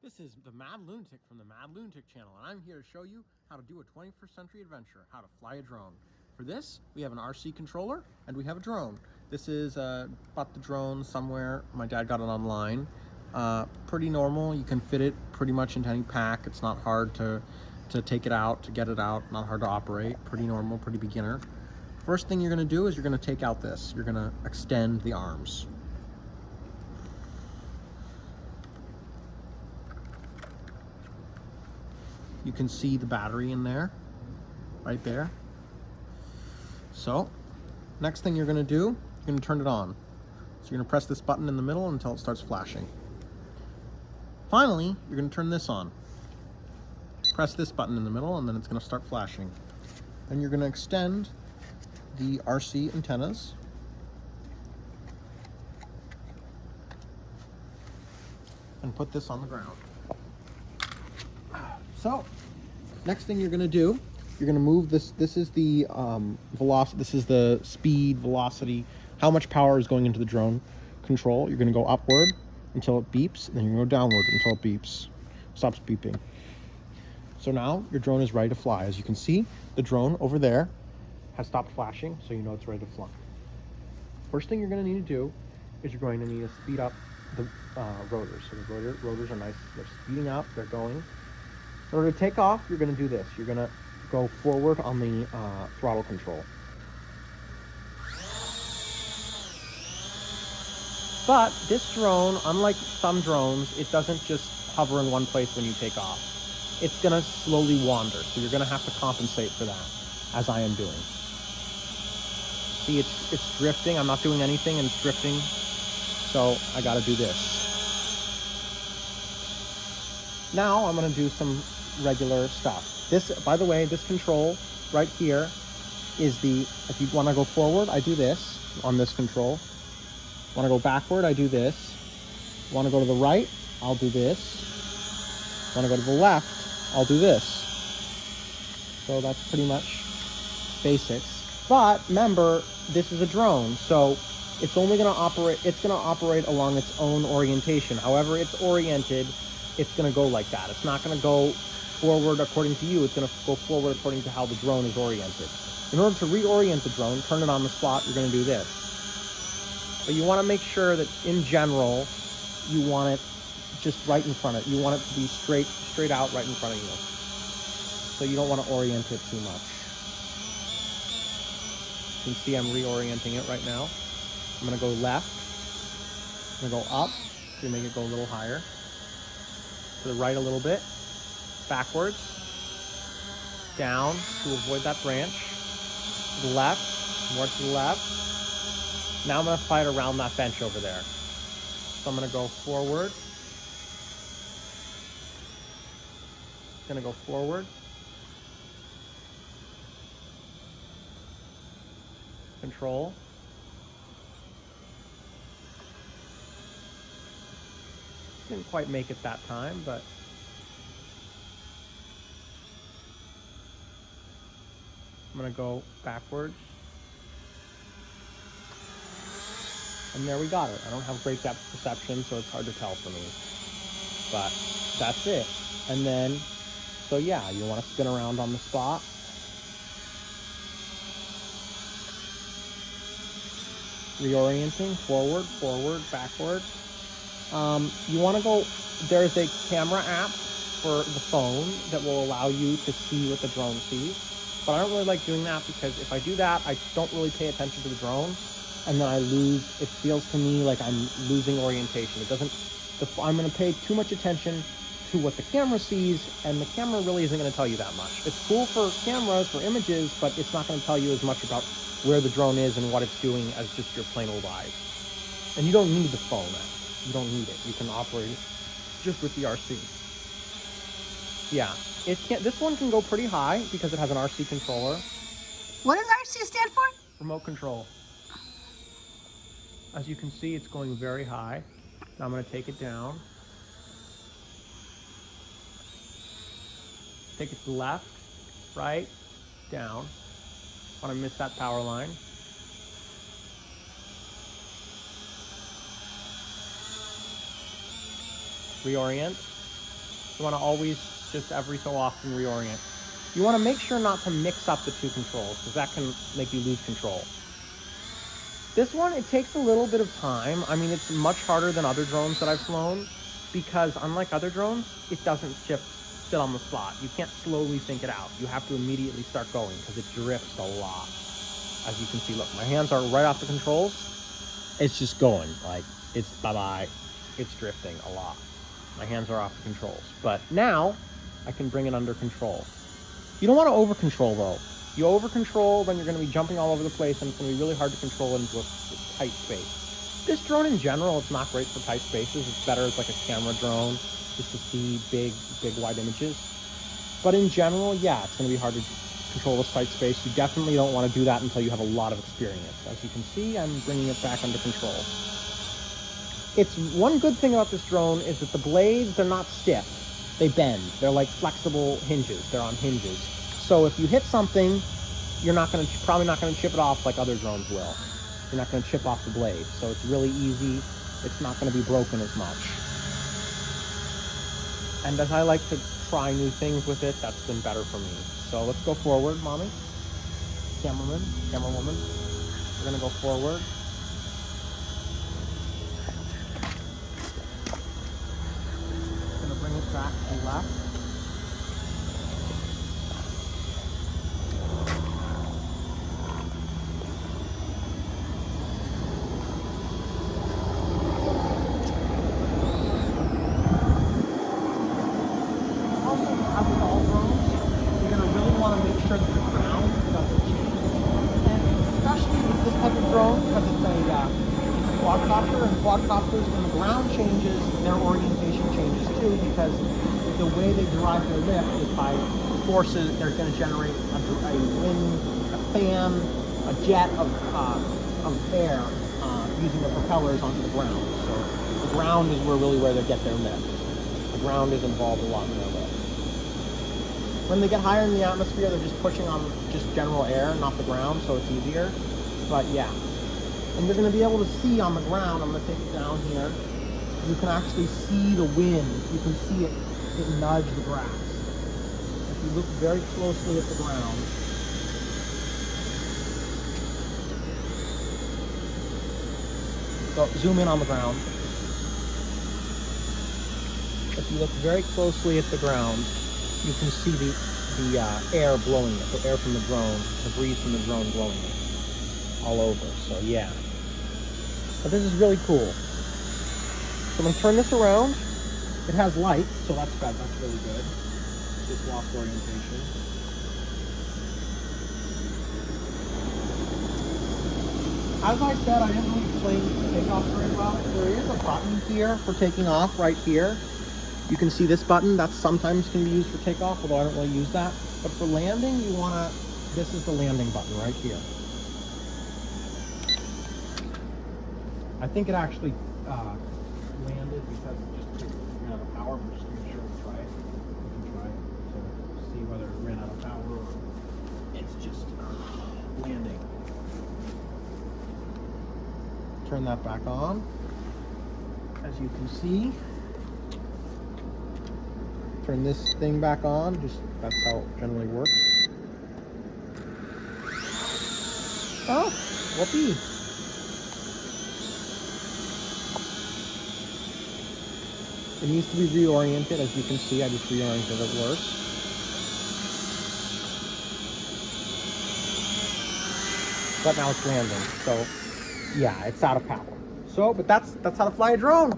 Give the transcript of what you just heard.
This is the Mad Lunatic from the Mad Lunatic channel, and I'm here to show you how to do a 21st century adventure, how to fly a drone. For this, we have an RC controller and we have a drone. This is bought the drone somewhere. My dad got it online. Pretty normal. You can fit it pretty much into any pack. It's not hard to take it out, to get it out. Not hard to operate. Pretty normal, pretty beginner. First thing you're going to do is you're going to take out this. You're going to extend the arms. You can see the battery in there, right there. So, next thing you're gonna do, you're gonna turn it on. So you're gonna press this button in the middle until it starts flashing. Finally, you're gonna turn this on. Press this button in the middle and then it's gonna start flashing. Then you're gonna extend the RC antennas. And put this on the ground. So, next thing you're going to do, you're going to move this. This is the velocity. This is the speed, velocity, how much power is going into the drone control. You're going to go upward until it beeps, and then you're going to go downward until it beeps, stops beeping. So now your drone is ready to fly. As you can see, the drone over there has stopped flashing, so you know it's ready to fly. First thing you're going to need to do is you're going to need to speed up the rotors. So the rotors are nice. They're speeding up. They're going. In order to take off, you're going to do this. You're going to go forward on the throttle control. But this drone, unlike some drones, it doesn't just hover in one place when you take off. It's going to slowly wander, so you're going to have to compensate for that, as I am doing. See, it's drifting. I'm not doing anything, and it's drifting, so I got to do this. Now I'm going to do some regular stuff. This, by the way, this control right here is the, if you want to go forward, I do this on this control. Want to go backward, I do this. Want to go to the right, I'll do this. Want to go to the left, I'll do this. So that's pretty much basics. But remember, this is a drone, so it's only going to operate, it's going to operate along its own orientation. However it's oriented, it's going to go like that. It's not going to go forward according to you. It's going to go forward according to how the drone is oriented. In order to reorient the drone, turn it on the spot, you're going to do this. But you want to make sure that in general, you want it just right in front of you. You want it to be straight out right in front of you. So you don't want to orient it too much. You can see I'm reorienting it right now. I'm going to go left. I'm going to go up to make it go a little higher. To the right a little bit, backwards, down to avoid that branch, to the left, more to the left. Now I'm going to fly it around that bench over there. So I'm going to go forward, going to go forward, control, didn't quite make it that time, but I'm going to go backwards. And there we got it. I don't have great depth perception, so it's hard to tell for me. But that's it. And then, so yeah, you want to spin around on the spot. Reorienting, forward, forward, backward. You want to go, there's a camera app for the phone that will allow you to see what the drone sees. But I don't really like doing that because if I do that, I don't really pay attention to the drone. And then I lose, it feels to me like I'm losing orientation. It doesn't, I'm going to pay too much attention to what the camera sees, and the camera really isn't going to tell you that much. It's cool for cameras, for images, but it's not going to tell you as much about where the drone is and what it's doing as just your plain old eyes. And you don't need the phone app. You don't need it. You can operate it just with the RC. Yeah, it can't. This one can go pretty high because it has an RC controller. What does RC stand for? Remote control. As you can see, it's going very high. Now I'm going to take it down. Take it to the left, right, down. Want to miss that power line. Reorient. You want to always just every so often reorient. You want to make sure not to mix up the two controls because that can make you lose control. This one, it takes a little bit of time. I mean, it's much harder than other drones that I've flown because unlike other drones, it doesn't sit on the spot. You can't slowly think it out. You have to immediately start going because it drifts a lot. As you can see, look, my hands are right off the controls. It's just going, like, it's bye-bye. It's drifting a lot. My hands are off the controls. But now, I can bring it under control. You don't want to over-control, though. You over-control, then you're going to be jumping all over the place, and it's going to be really hard to control into a tight space. This drone in general, it's not great for tight spaces. It's better as like a camera drone, just to see big, wide images. But in general, yeah, it's going to be hard to control this tight space. You definitely don't want to do that until you have a lot of experience. As you can see, I'm bringing it back under control. It's one good thing about this drone is that the blades, they're not stiff. They bend. They're like flexible hinges. They're on hinges. So if you hit something, you're probably not going to chip it off like other drones will. You're not going to chip off the blade. So it's really easy. It's not going to be broken as much. And as I like to try new things with it, that's been better for me. So let's go forward, mommy. Cameraman, camerawoman. We're going to go forward. Going to bring it back to the left. Quadcopters, when the ground changes, their orientation changes too, because the way they derive their lift is by forces. They're going to generate a wind, a fan, a jet of air using the propellers onto the ground. So the ground is where they get their lift. The ground is involved a lot in their lift. When they get higher in the atmosphere, they're just pushing on just general air, not the ground, so it's easier. But yeah. And you're going to be able to see on the ground, I'm going to take it down here, you can actually see the wind. You can see it nudge the grass. If you look very closely at the ground, so zoom in on the ground. If you look very closely at the ground, you can see the air blowing it, the air from the drone, the breeze from the drone blowing it all over. So yeah. But this is really cool. So I'm going to turn this around. It has light, so that's good. That's really good. Just loft orientation. As I said, I didn't really explain takeoff very well. There is a button here for taking off right here. You can see this button. That sometimes can be used for takeoff, although I don't really use that. But for landing, you want to, this is the landing button right here. I think it actually landed because it just ran out of power. I'm just going to sure we'll try it. We can try it to see whether it ran out of power or it's just landing. Turn that back on. As you can see, turn this thing back on. Just that's how it generally works. Oh, whoopee. It needs to be reoriented. As you can see, I just reoriented it worse. But now it's landing. So yeah, it's out of power. So, but that's how to fly a drone.